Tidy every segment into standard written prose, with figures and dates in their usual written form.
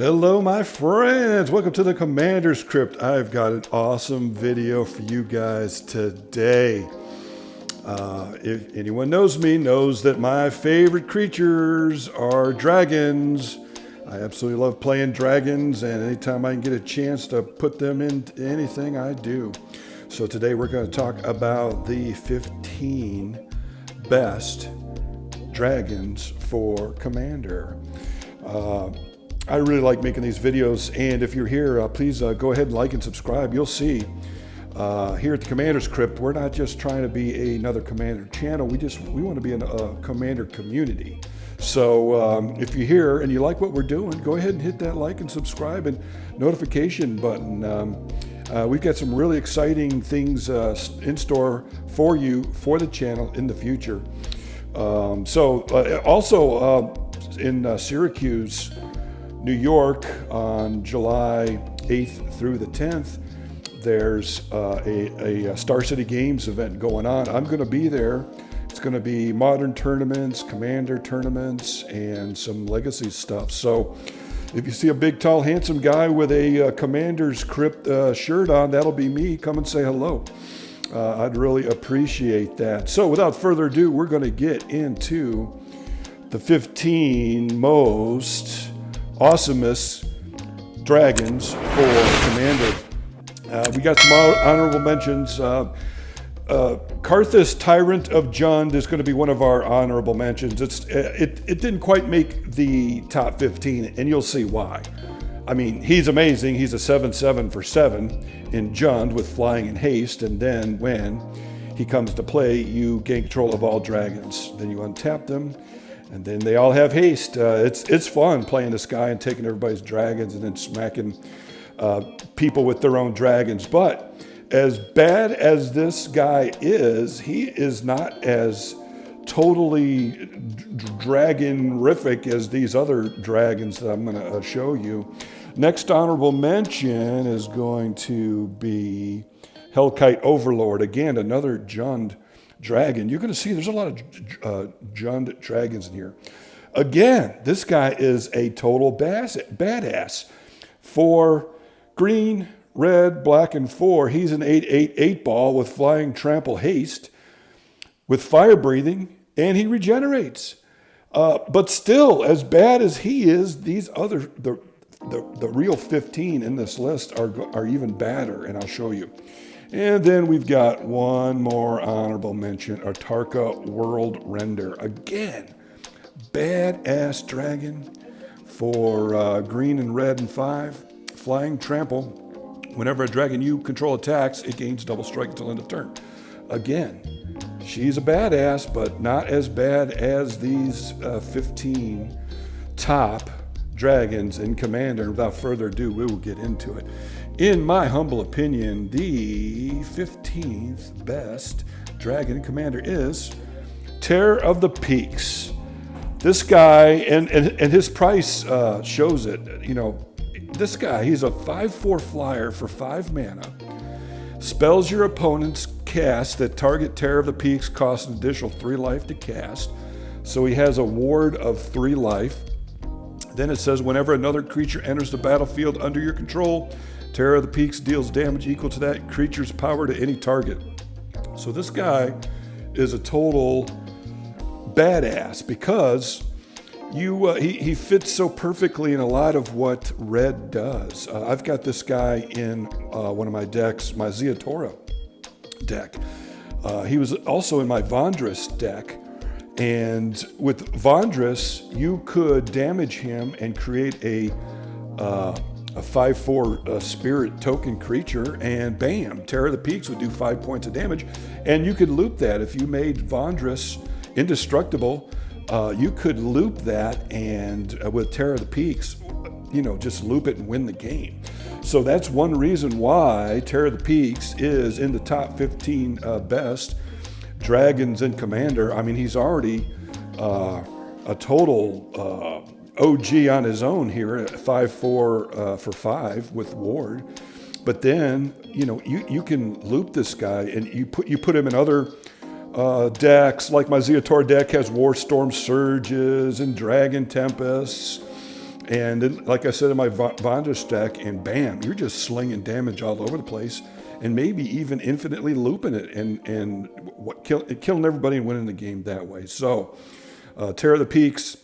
Hello, my friends. Welcome to the Commander's Crypt. I've got an awesome video for you guys today. If anyone knows me, knows that my favorite creatures are dragons. I absolutely love playing dragons, and anytime I can get a chance to put them into anything, I do. So today we're going to talk about the 15 best dragons for Commander. I really like making these videos, and if you're here, please go ahead and like and subscribe. You'll see here at the Commander's Crypt, we're not just trying to be another Commander channel. We want to be a Commander community. So if you're here and you like what we're doing, go ahead and hit that like and subscribe and notification button. We've got some really exciting things in store for you, for the channel in the future. Also in Syracuse, New York, on July 8th through the 10th, there's a Star City Games event going on. I'm going to be there. It's going to be modern tournaments, Commander tournaments, and some legacy stuff. So if you see a big, tall, handsome guy with a Commander's Crypt shirt on, that'll be me. Come and say hello. I'd really appreciate that. So without further ado, we're going to get into the 15 most awesomest dragons for Commander. We got some honorable mentions. Karthus, Tyrant of Jund, is going to be one of our honorable mentions. It didn't quite make the top 15, and you'll see why. I mean, he's amazing. He's a 7/7 for 7 in Jund with flying and haste, and then when he comes to play, you gain control of all dragons. Then you untap them, and then they all have haste. It's fun playing this guy and taking everybody's dragons and then smacking people with their own dragons. But as bad as this guy is, he is not as totally dragonific as these other dragons that I'm going to show you. Next honorable mention is going to be Hellkite Overlord. Again, another Jund dragon. You're going to see there's a lot of Jund dragons in here. Again, this guy is a total badass. 4 green, red, black, and 4. He's an 8/8 ball with flying, trample, haste, with fire breathing, and he regenerates. But still, as bad as he is, these other the real 15 in this list are even badder, and I'll show you. And then we've got one more honorable mention, Artarka World Render. Again, badass dragon for green and red and 5. Flying, trample. Whenever a dragon you control attacks, it gains double strike until end of turn. Again, she's a badass, but not as bad as these 15 top dragons in Commander. Without further ado, we will get into it. In my humble opinion, the 15th best dragon Commander is Terror of the Peaks. This guy, and his price shows it, you know, this guy, he's a 5/4 flyer for 5 mana. Spells your opponent's cast that target Terror of the Peaks cost an additional 3 life to cast. So he has a ward of 3 life. Then it says, whenever another creature enters the battlefield under your control, Terror of the Peaks deals damage equal to that creature's power to any target. So this guy is a total badass because he fits so perfectly in a lot of what red does. I've got this guy in one of my decks, my Zeotora deck. He was also in my Vondris deck. And with Vondris, you could damage him and create a 5/4 spirit token creature, and bam, Terror of the Peaks would do 5 points of damage. And you could loop that. If you made Vondris indestructible, you could loop that, and with Terror of the Peaks, you know, just loop it and win the game. So that's one reason why Terror of the Peaks is in the top 15 best dragons in Commander. I mean, he's already a total OG on his own here at 5/4 for 5 with ward. But then, you know, you can loop this guy, and you put him in other decks, like my Zeotor deck has Warstorm Surges and Dragon Tempests And then, like I said in my Vondra's deck, and bam, you're just slinging damage all over the place, and maybe even infinitely looping it, and killing everybody and winning the game that way. So, Terror of the Peaks,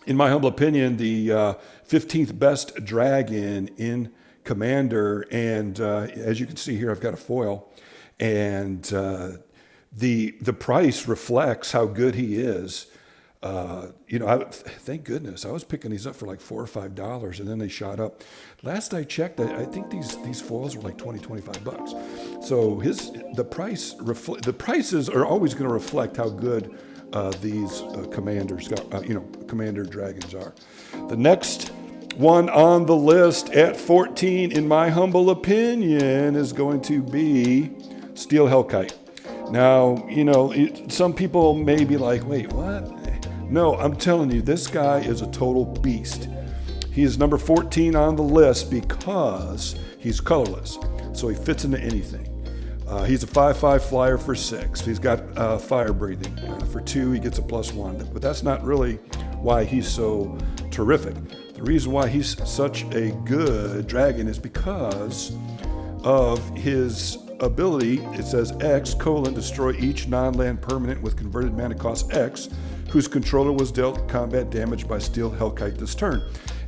in my humble opinion, the 15th best dragon in Commander. And as you can see here, I've got a foil, and the price reflects how good he is. Thank goodness I was picking these up for like $4 or $5, and then they shot up. Last I checked, I think these foils were like $20-25. So the prices are always going to reflect how good these commander dragons are. The next one on the list at 14, in my humble opinion, is going to be Steel Hellkite. Now, some people may be like, wait, what? No, I'm telling you, this guy is a total beast. He is number 14 on the list because he's colorless, so he fits into anything. He's a 5/5 flyer for 6. He's got fire breathing. For 2, he gets a +1. But that's not really why he's so terrific. The reason why he's such a good dragon is because of his ability. It says X: destroy each non-land permanent with converted mana cost X, whose controller was dealt combat damage by Steel Hellkite this turn.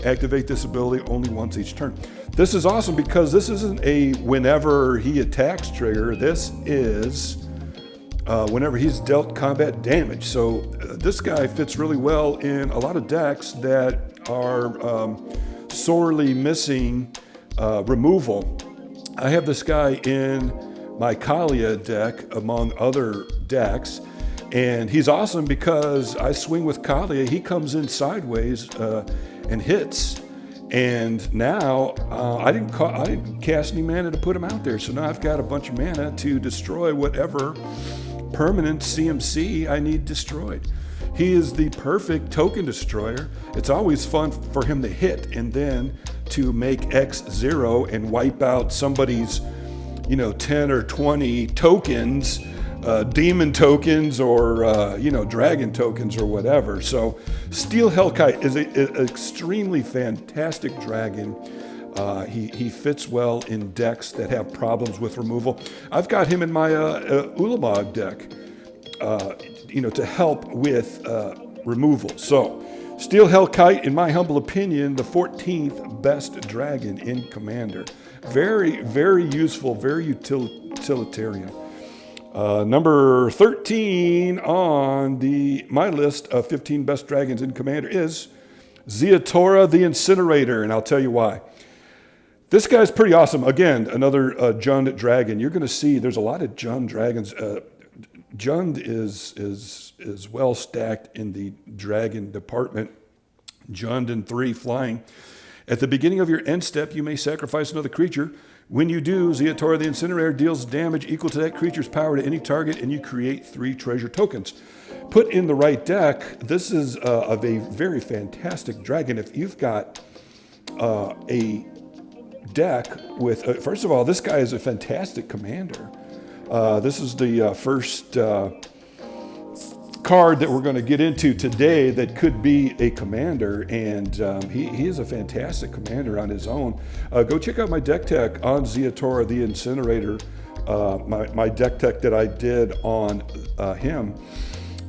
Activate this ability only once each turn. This is awesome because this isn't a whenever he attacks trigger. This is whenever he's dealt combat damage. So this guy fits really well in a lot of decks that are sorely missing removal. I have this guy in my Kalia deck among other decks, and he's awesome because I swing with Kalia. He comes in sideways and hits, and now I didn't cast any mana to put him out there, so now I've got a bunch of mana to destroy whatever permanent CMC I need destroyed. He is the perfect token destroyer. It's always fun for him to hit and then to make X 0 and wipe out somebody's 10 or 20 tokens, demon tokens or dragon tokens or whatever. So Steel Hellkite is an extremely fantastic dragon. He fits well in decks that have problems with removal. I've got him in my Ulamog deck, to help with removal. So Steel Hellkite, in my humble opinion, the 14th best dragon in Commander. Very, very useful, very utilitarian. Number 13 on my list of 15 best dragons in Commander is Utvara the Incinerator, and I'll tell you why. This guy's pretty awesome. Again, another Jund dragon. You're going to see there's a lot of Jund dragons. Jund is well stacked in the dragon department. Jund and 3 flying. At the beginning of your end step, you may sacrifice another creature. When you do, Utvara the Incinerator deals damage equal to that creature's power to any target, and you create 3 treasure tokens. Put in the right deck, this is a very fantastic dragon. If you've got a deck with, first of all, this guy is a fantastic commander. This is the first card that we're going to get into today that could be a commander, and he is a fantastic commander on his own. Go check out my deck tech on Utvara the Incinerator, my deck tech that I did on him.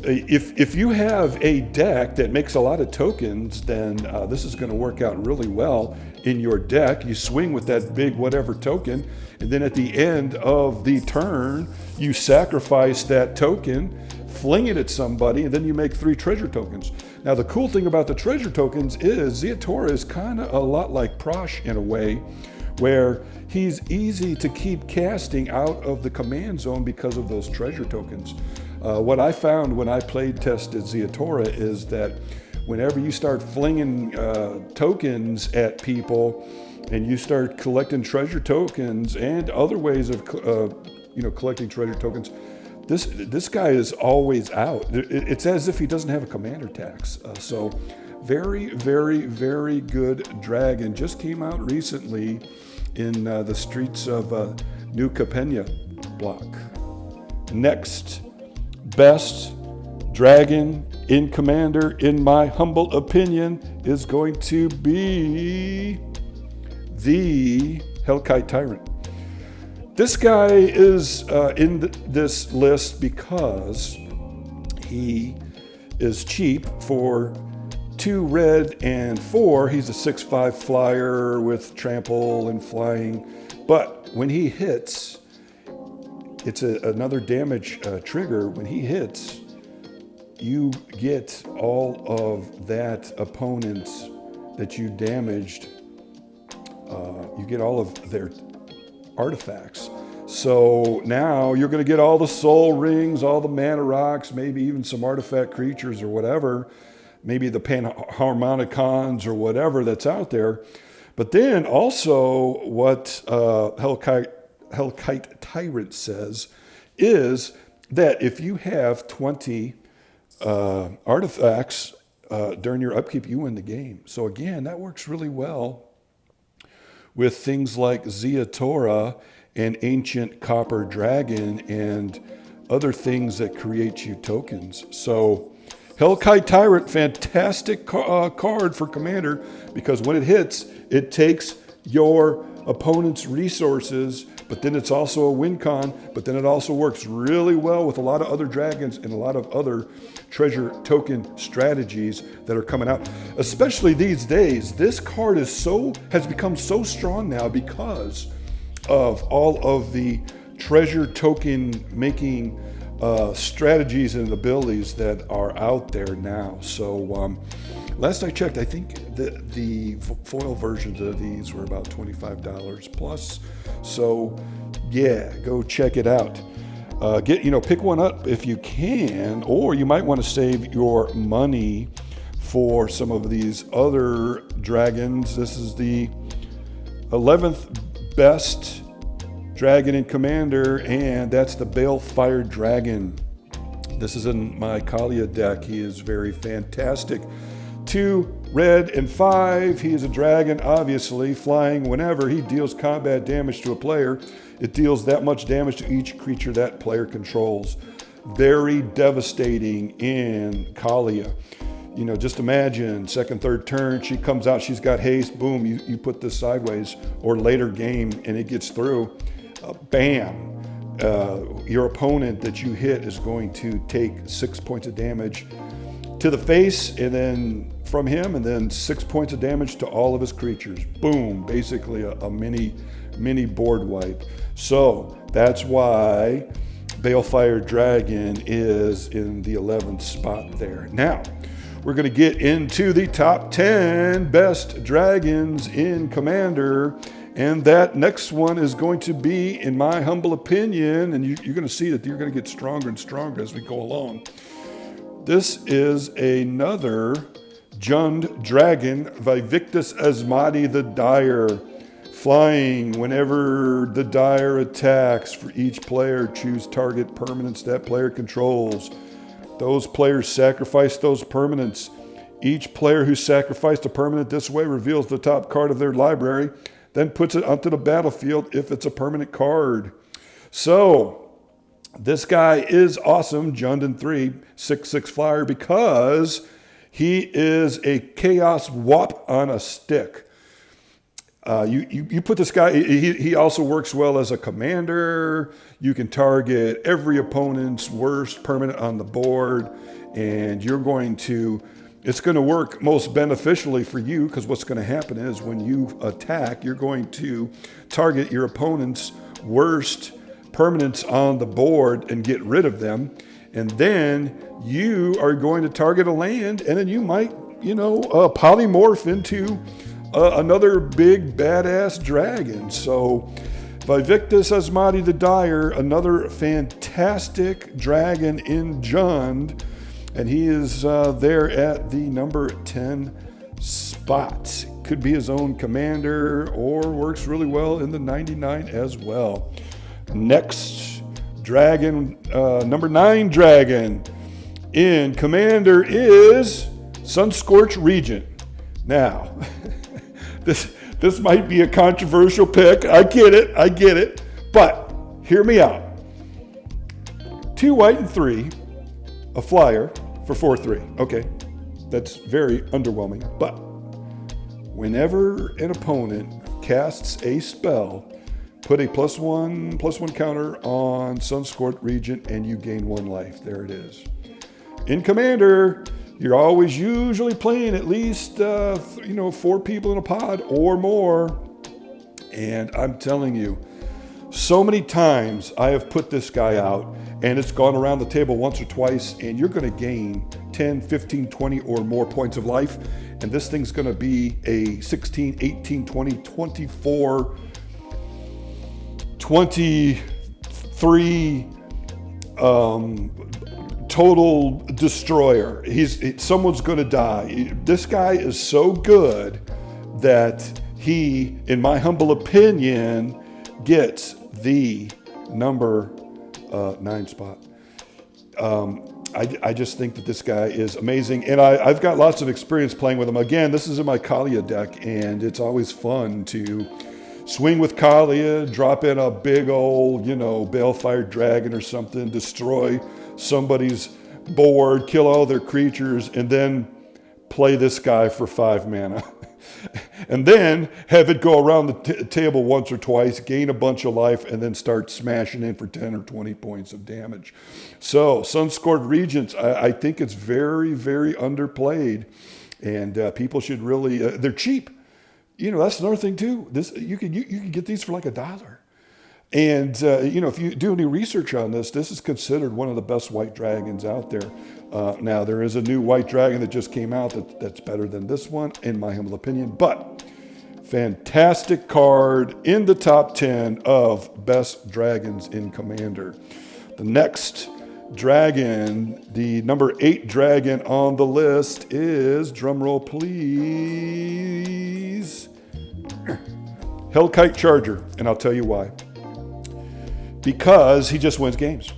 If you have a deck that makes a lot of tokens, then this is going to work out really well in your deck. You swing with that big whatever token, and then at the end of the turn, you sacrifice that token, fling it at somebody, and then you make 3 treasure tokens. Now, the cool thing about the treasure tokens is Utvara is kind of a lot like Prosh in a way, where he's easy to keep casting out of the command zone because of those treasure tokens. What I found when I played tested Utvara is that whenever you start flinging tokens at people and you start collecting treasure tokens and other ways of collecting treasure tokens, this guy is always out. It's as if he doesn't have a commander tax. So very, very, very good dragon. Just came out recently in the streets of New Capena block. Next best dragon in Commander, in my humble opinion, is going to be the Hellkite Tyrant. This guy is in this list because he is cheap for 2 red and 4. He's a 6/5 flyer with trample and flying. But when he hits, it's another damage trigger. When he hits, you get all of that opponent's that you damaged. You get all of their artifacts. So now you're going to get all the soul rings, all the mana rocks, maybe even some artifact creatures or whatever, maybe the Panharmonicons or whatever that's out there. But then also what Hellkite Tyrant says is that if you have 20 artifacts during your upkeep, you win the game. So again, that works really well with things like Zeatora and Ancient Copper Dragon and other things that create you tokens. So Hellkite Tyrant, fantastic card for Commander, because when it hits, it takes your opponent's resources, but then it's also a win con, but then it also works really well with a lot of other dragons and a lot of other treasure token strategies that are coming out. Especially these days, this card has become so strong now because of all of the treasure token making strategies and abilities that are out there now. So last I checked, I think the foil versions of these were about $25 plus. So yeah, go check it out. Pick one up if you can, or you might want to save your money for some of these other dragons. This is the 11th best dragon in Commander, and that's the Balefire Dragon. This is in my Kaalia deck. He is very fantastic. 2 red and 5. He is a dragon, obviously, flying. Whenever he deals combat damage to a player, it deals that much damage to each creature that player controls. Very devastating in Kaalia. Just imagine, second, third turn, she comes out, she's got haste, boom, you put this sideways, or later game, and it gets through. Bam. Your opponent that you hit is going to take 6 points of damage to the face, and then from him, and then 6 points of damage to all of his creatures. Boom, basically a mini board wipe. So that's why Balefire Dragon is in the 11th spot there. Now, we're going to get into the top 10 best dragons in Commander. And that next one is going to be, in my humble opinion, and you're going to see that you're going to get stronger and stronger as we go along. This is another Jund dragon, Vivictus Asmati the Dire. Flying, whenever the Dire attacks, for each player, choose target permanents that player controls. Those players sacrifice those permanents. Each player who sacrificed a permanent this way reveals the top card of their library, then puts it onto the battlefield if it's a permanent card. So, this guy is awesome, Jund 3, 6/6 flyer, because he is a Chaos Wop on a stick. You put this guy, he also works well as a commander. You can target every opponent's worst permanent on the board, and it's going to work most beneficially for you, because what's going to happen is when you attack, you're going to target your opponent's worst permanents on the board and get rid of them. And then you are going to target a land, and then you might, polymorph into another big badass dragon. So Vivictus Asmati the Dire, another fantastic dragon in Jund, and he is there at the number 10 spot. Could be his own commander, or works really well in the 99 as well. Next dragon, number 9 dragon in Commander is Sunscorched Regent. Now, this might be a controversial pick. I get it. But hear me out. 2 white and 3, a flyer, for 4/3. Okay, that's very underwhelming. But whenever an opponent casts a spell, put a +1/+1 counter on Sunscorched Regent, and you gain 1 life. There it is. In Commander, you're always usually playing at least 4 people in a pod or more. And I'm telling you, so many times I have put this guy out and it's gone around the table once or twice, and you're going to gain 10, 15, 20 or more points of life. And this thing's going to be a 16, 18, 20, 24, 23 total destroyer. Someone's going to die. This guy is so good that he, in my humble opinion, gets the number 9 spot. I just think that this guy is amazing, and I've got lots of experience playing with him. Again, this is in my Kaalia deck, and it's always fun to swing with Kaalia, drop in a big old, Balefire Dragon or something, destroy somebody's board, kill all their creatures, and then play this guy for 5 mana. And then have it go around the table once or twice, gain a bunch of life, and then start smashing in for 10 or 20 points of damage. So, Sunscorched Regents, I think it's very, very underplayed, and people should really, they're cheap. That's another thing too. You can get these for like $1. And, if you do any research on this is considered one of the best white dragons out there. Now, there is a new white dragon that just came out that's better than this one, in my humble opinion. But fantastic card in the top 10 of best dragons in Commander. The next dragon, the number 8 dragon on the list is, drumroll please, Hellkite Charger. And I'll tell you why. Because he just wins games.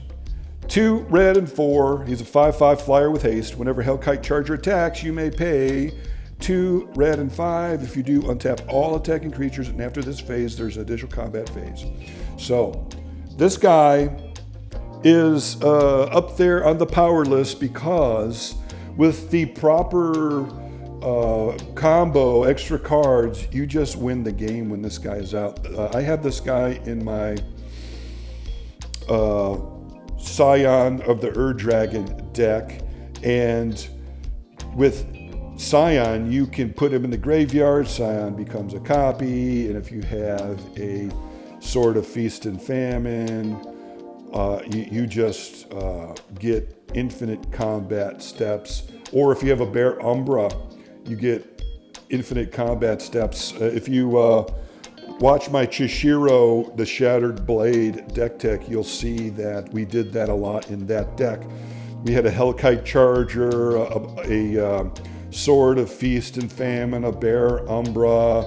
2 red and 4. He's a 5/5 flyer with haste. Whenever Hellkite Charger attacks, you may pay 2 red and 5. If you do, untap all attacking creatures, and after this phase, there's an additional combat phase. So, this guy is up there on the power list because with the proper combo, extra cards, you just win the game when this guy is out. I have this guy in my Scion of the Dragon deck, and with Scion you can put him in the graveyard. Scion becomes a copy, and if you have a Sword of Feast and Famine, you just get infinite combat steps. Or if you have a Bear Umbra, you get infinite combat steps. If you watch my Chishiro, the Shattered Blade deck tech, you'll see that we did that a lot in that deck. We had a Hellkite Charger, a Sword of Feast and Famine, a Bear Umbra,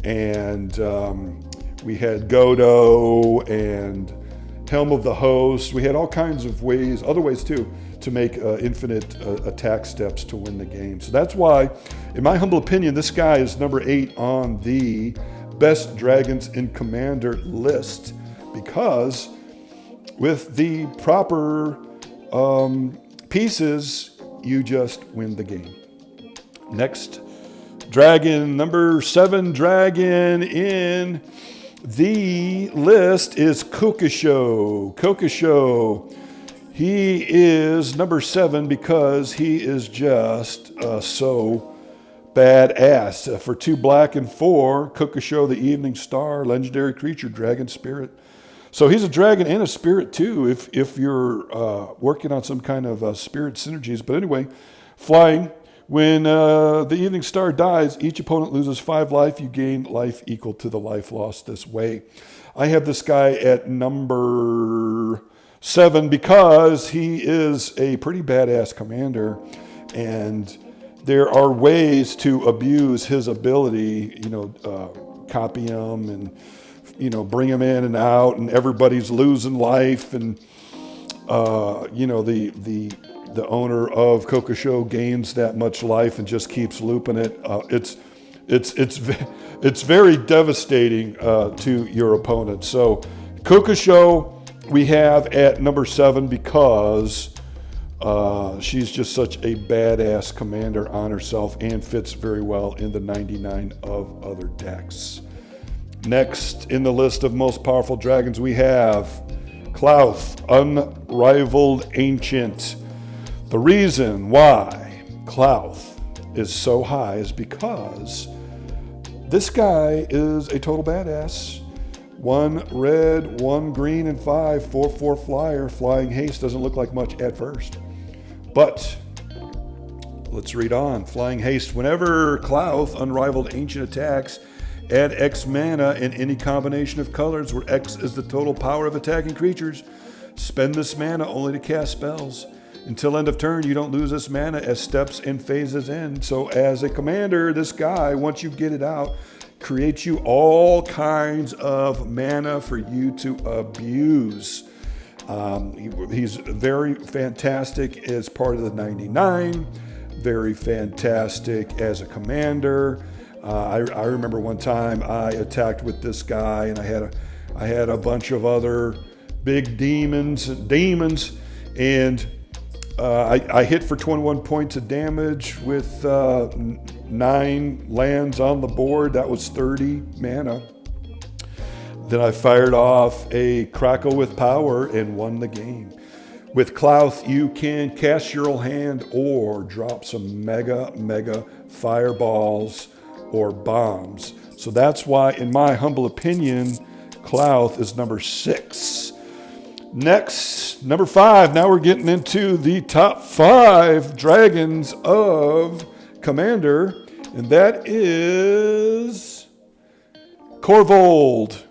and we had Godo and Helm of the Host. We had all kinds of ways, other ways too, to make infinite attack steps to win the game. So that's why, in my humble opinion, this guy is number 8 on the best dragons in Commander list, because with the proper pieces, you just win the game. Next dragon, number 7 dragon in the list is Kokosho. Kokosho, he is number 7 because he is just so badass. For 2 black and 4, Kokosho, the Evening Star, legendary creature, dragon spirit. So he's a dragon and a spirit too, if you're working on some kind of spirit synergies. But anyway, flying. When the Evening Star dies, each opponent loses 5 life. You gain life equal to the life lost this way. I have this guy at number 7 because he is a pretty badass commander, and there are ways to abuse his ability, copy him and, bring him in and out, and everybody's losing life, and, the owner of Kokosho gains that much life and just keeps looping it. It's very devastating to your opponent. So Kokosho we have at number 7 because She's just such a badass commander on herself and fits very well in the 99 of other decks. Next in the list of most powerful dragons we have Klauth, Unrivaled Ancient. The reason why Klauth is so high is because this guy is a total badass. 1 red, 1 green, and 5, 4/4 flyer. Flying haste doesn't look like much at first. But let's read on. Flying haste. Whenever Klauth, Unrivaled Ancient attacks, add X mana in any combination of colors where X is the total power of attacking creatures. Spend this mana only to cast spells. Until end of turn, you don't lose this mana as steps and phases end. So as a commander, this guy, once you get it out, creates you all kinds of mana for you to abuse. He's very fantastic as part of the 99, very fantastic as a commander. I remember one time I attacked with this guy, and I had a bunch of other big demons, and I hit for 21 points of damage with 9 lands on the board. That was 30 mana. Then I fired off a Crackle with Power and won the game. With Klauth, you can cast your whole hand or drop some mega fireballs or bombs. So that's why, in my humble opinion, Klauth is number 6. Next, number 5. Now we're getting into the top 5 dragons of Commander, and that is Korvold.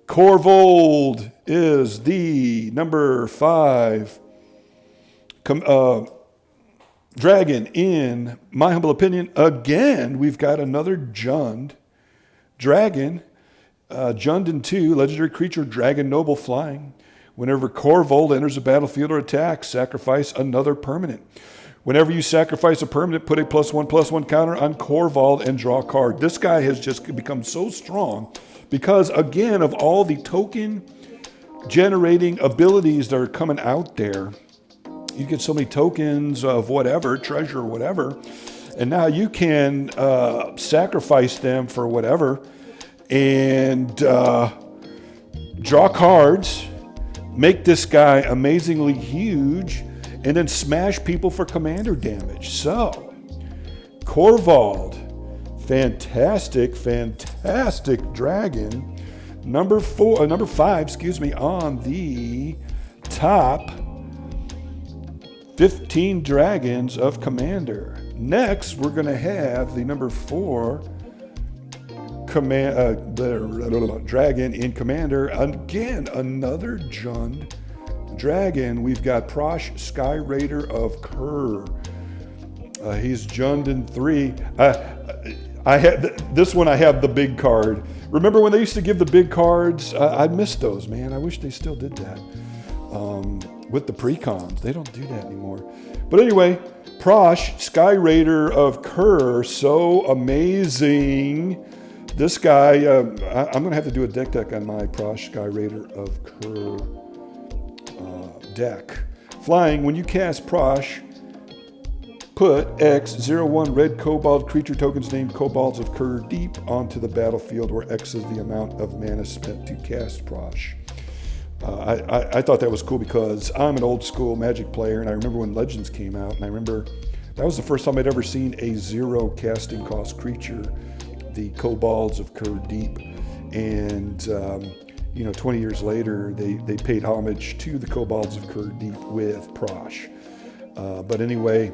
Korvold is the number 5 dragon in my humble opinion. Again, we've got another Jund dragon. Jund 2, legendary creature, dragon noble flying. Whenever Korvold enters a battlefield or attacks, sacrifice another permanent. Whenever you sacrifice a permanent, put a +1/+1 counter on Korvold and draw a card. This guy has just become so strong because, again, of all the token generating abilities that are coming out there, you get so many tokens of whatever, treasure or whatever, and now you can sacrifice them for whatever and draw cards, make this guy amazingly huge, and then smash people for commander damage. So, Korvold, fantastic dragon. Number 5, on the top 15 dragons of Commander. Next, we're going to have the number 4 dragon in Commander. Again, another Jund dragon. We've got Prosh, Sky Raider of Kerr. He's Jund 3. I had this one. I have the big card. Remember when they used to give the big cards? I missed those, man. I wish they still did that with the precons. They don't do that anymore. But anyway, Prosh, Sky Raider of Kerr, so amazing. This guy, I'm going to have to do a deck on my Prosh, Sky Raider of Kerr deck. Flying, when you cast Prosh, put X01 red kobold creature tokens named Kobolds of Kerr Deep onto the battlefield, where X is the amount of mana spent to cast Prosh. I thought that was cool because I'm an old school Magic player, and I remember when Legends came out, and I remember that was the first time I'd ever seen a 0 casting cost creature, the Kobolds of Kerr Deep. And 20 years later, they paid homage to the Kobolds of Kerr Deep with Prosh. But anyway,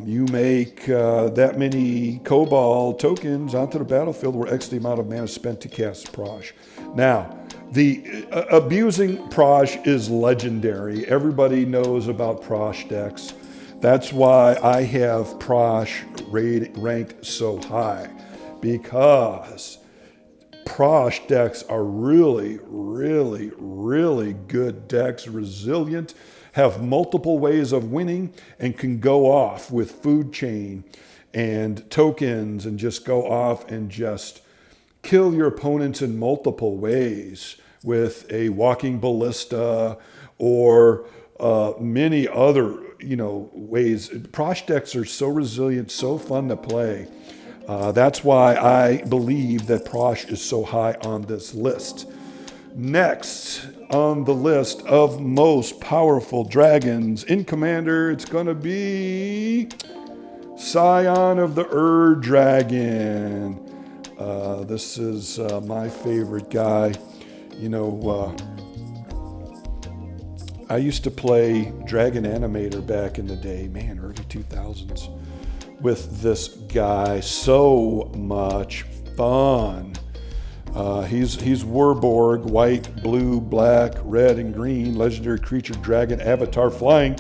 you make that many Kobold tokens onto the battlefield where X the amount of mana spent to cast Prosh. Now, the abusing Prosh is legendary. Everybody knows about Prosh decks. That's why I have Prosh ranked so high, because Prosh decks are really, really, really good decks, resilient, have multiple ways of winning, and can go off with food chain and tokens and just go off and just kill your opponents in multiple ways with a walking ballista or many other, ways. Prosh decks are so resilient, so fun to play. That's why I believe that Prosh is so high on this list. Next on the list of most powerful dragons in Commander, it's going to be Scion of the Dragon. This is my favorite guy. I used to play Dragon Animator back in the day, early 2000s, with this guy. So much fun. He's Warborg, white, blue, black, red, and green, legendary creature, dragon, avatar, flying.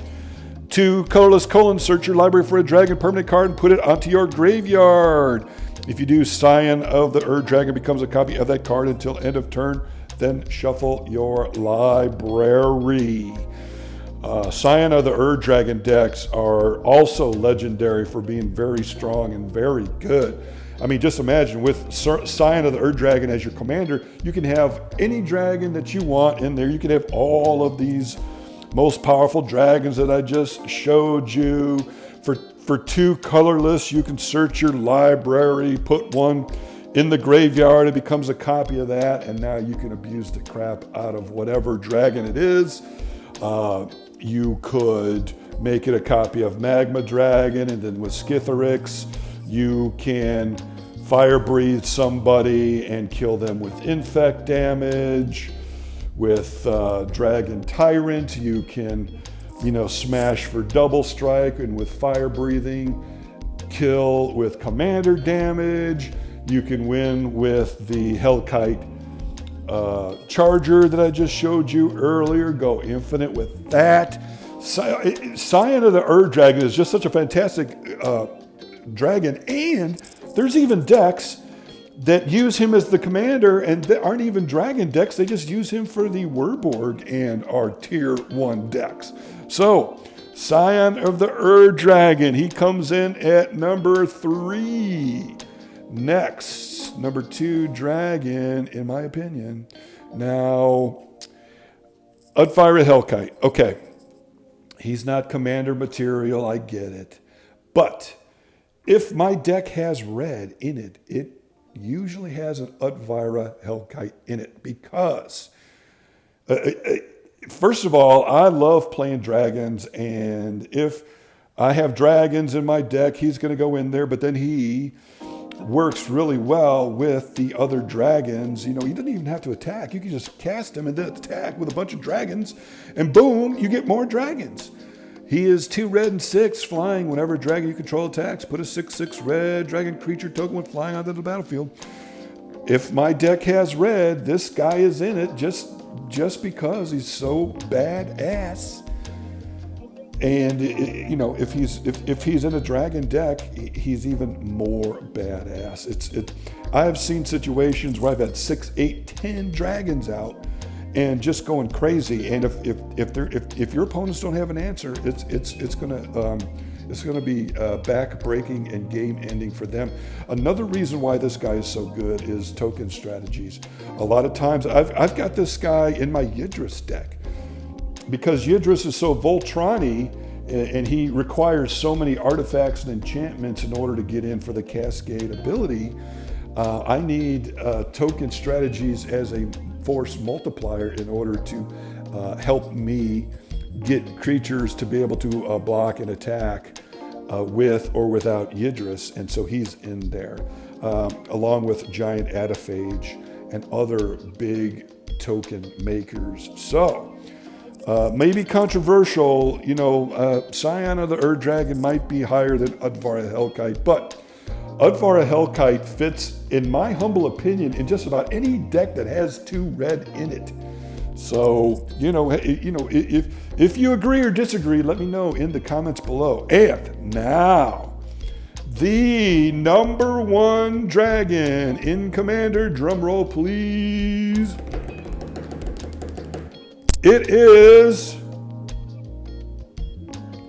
2 colorless : search your library for a dragon permanent card and put it onto your graveyard. If you do, Scion of the Dragon becomes a copy of that card until end of turn. Then shuffle your library. Scion of the Dragon decks are also legendary for being very strong and very good. Just imagine with Scion of the Dragon as your commander, you can have any dragon that you want in there. You can have all of these most powerful dragons that I just showed you. For 2 colorless, you can search your library, put one in the graveyard, it becomes a copy of that, and now you can abuse the crap out of whatever dragon it is. You could make it a copy of Magma Dragon, and then with Skithiryx, you can fire breathe somebody and kill them with infect damage. With Dragon Tyrant, you can, smash for double strike, and with fire breathing, kill with commander damage. You can win with the Hellkite Charger that I just showed you earlier. Go infinite with that. Scion of the Dragon is just such a fantastic dragon, and there's even decks that use him as the commander and that aren't even dragon decks. They just use him for the Warborg and are tier 1 decks. So, Scion of the Dragon, he comes in at number 3. Next, number 2 dragon, in my opinion. Now, Utvara Hellkite. Okay, he's not commander material, I get it. But if my deck has red in it, it usually has an Utvara Hellkite in it because, first of all, I love playing dragons, and if I have dragons in my deck, he's going to go in there, but then he works really well with the other dragons. He doesn't even have to attack. You can just cast him and then attack with a bunch of dragons, and boom, you get more dragons. He is 2 red and 6 flying. Whenever a dragon you control attacks, put a 6/6 red dragon creature token when flying onto the battlefield. If my deck has red, this guy is in it just because he's so badass. And if he's in a dragon deck, he's even more badass. I have seen situations where I've had 6, 8, 10 dragons out and just going crazy. And if your opponents don't have an answer, it's gonna be back-breaking and game-ending for them. Another reason why this guy is so good is token strategies. A lot of times, I've got this guy in my Yidris deck. Because Yidris is so Voltron-y, and he requires so many artifacts and enchantments in order to get in for the Cascade ability, I need token strategies as a force multiplier in order to help me get creatures to be able to block and attack with or without Yidris, and so he's in there, along with Giant Adaphage and other big token makers. So, maybe controversial, Scion of the Dragon might be higher than Utvara Hellkite, but Utvara Hellkite fits, in my humble opinion, in just about any deck that has 2 red in it. So, if you agree or disagree, let me know in the comments below. And now, the number 1 dragon in Commander, drum roll please. It is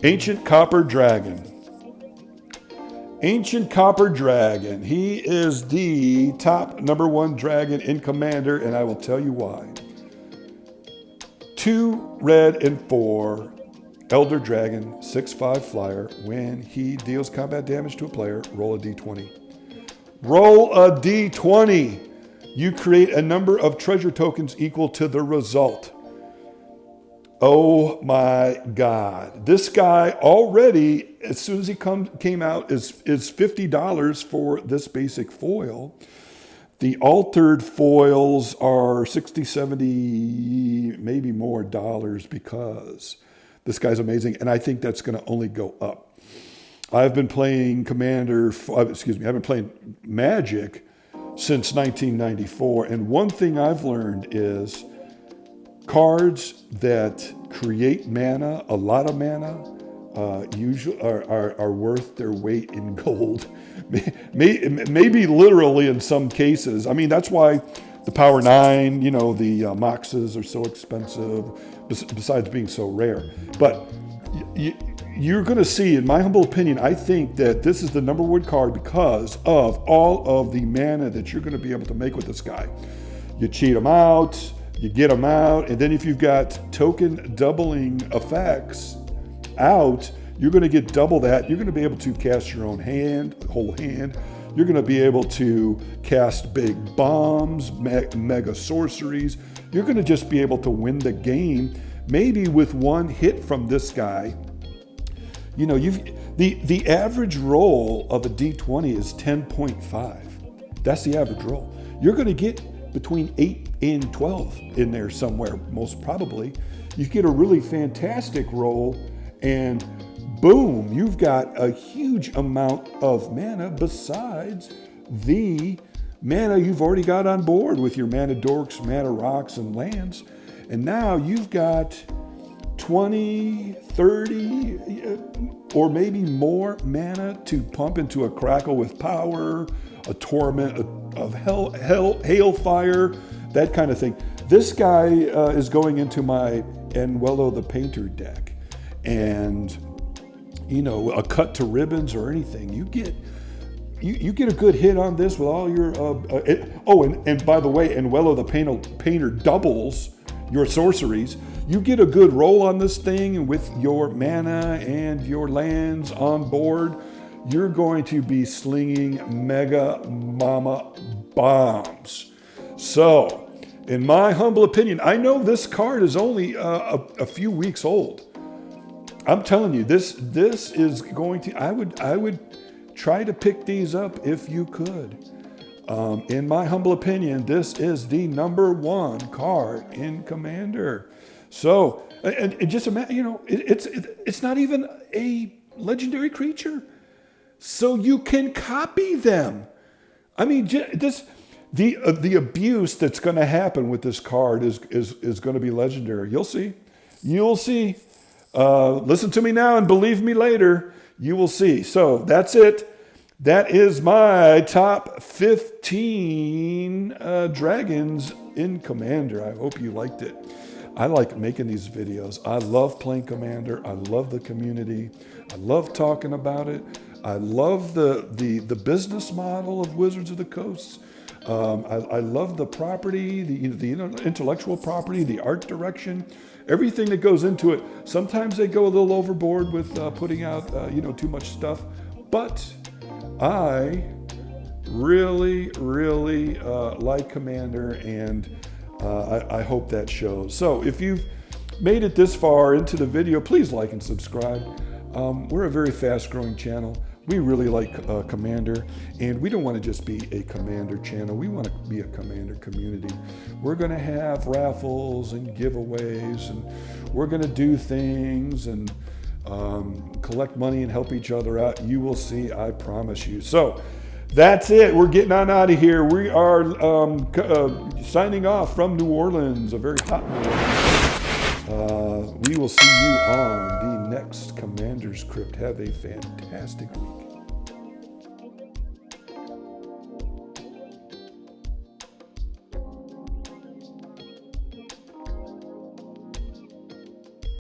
Ancient Copper Dragon. Ancient Copper Dragon. He is the top number 1 dragon in Commander, and I will tell you why. 2 red, and 4. Elder Dragon, 6/5 flyer. When he deals combat damage to a player, roll a d20. Roll a d20. You create a number of treasure tokens equal to the result. Oh my God. This guy already, as soon as he came out, is $50 for this basic foil. The altered foils are 60, 70, maybe more dollars because this guy's amazing. And I think that's going to only go up. I've been playing I've been playing Magic since 1994. And one thing I've learned is cards that create mana, a lot of mana, usually are worth their weight in gold. Maybe literally in some cases. I mean, that's why the Power 9, the Moxes are so expensive, besides being so rare. But you're going to see, in my humble opinion, I think that this is the number one card because of all of the mana that you're going to be able to make with this guy. You cheat him out, you get him out, and then if you've got token doubling effects out, you're going to get double that. You're going to be able to cast your own whole hand. You're going to be able to cast big bombs, mega sorceries. You're going to just be able to win the game, maybe with one hit from this guy. The average roll of a D20 is 10.5. That's the average roll. You're going to get between 8 and 12 in there somewhere, most probably. You get a really fantastic roll, and boom, you've got a huge amount of mana besides the mana you've already got on board with your mana dorks, mana rocks, and lands. And now you've got 20, 30, or maybe more mana to pump into a Crackle with Power, a Torment of Hailfire, that kind of thing. This guy is going into my Enwello the Painter deck. And, a cut to ribbons or anything, you get a good hit on this with all your, and by the way, Enwello the Painter doubles your sorceries. You get a good roll on this thing, and with your mana and your lands on board, you're going to be slinging mega mama bombs. So, in my humble opinion, I know this card is only a few weeks old. I'm telling you, this is going to, I would try to pick these up if you could. In my humble opinion, this is the number one card in Commander. So, and just imagine, it's not even a legendary creature. So you can copy them. I mean, the abuse that's going to happen with this card is going to be legendary. You'll see. Listen to me now and believe me later. You will see. So that's it. That is my top 15 dragons in Commander. I hope you liked it. I like making these videos. I love playing Commander. I love the community. I love talking about it. I love the business model of Wizards of the Coast. I love the property, the intellectual property, the art direction, everything that goes into it. Sometimes they go a little overboard with putting out too much stuff, but I really like Commander, and I hope that shows. So if you've made it this far into the video, please like and subscribe. We're a very fast-growing channel. We really like Commander, and we don't want to just be a Commander channel. We want to be a Commander community. We're going to have raffles and giveaways, and we're going to do things and collect money and help each other out. You will see, I promise you. So that's it. We're getting on out of here. We are signing off from New Orleans, a very hot New Orleans. We will see you on the next Commander's Crypt. Have a fantastic week.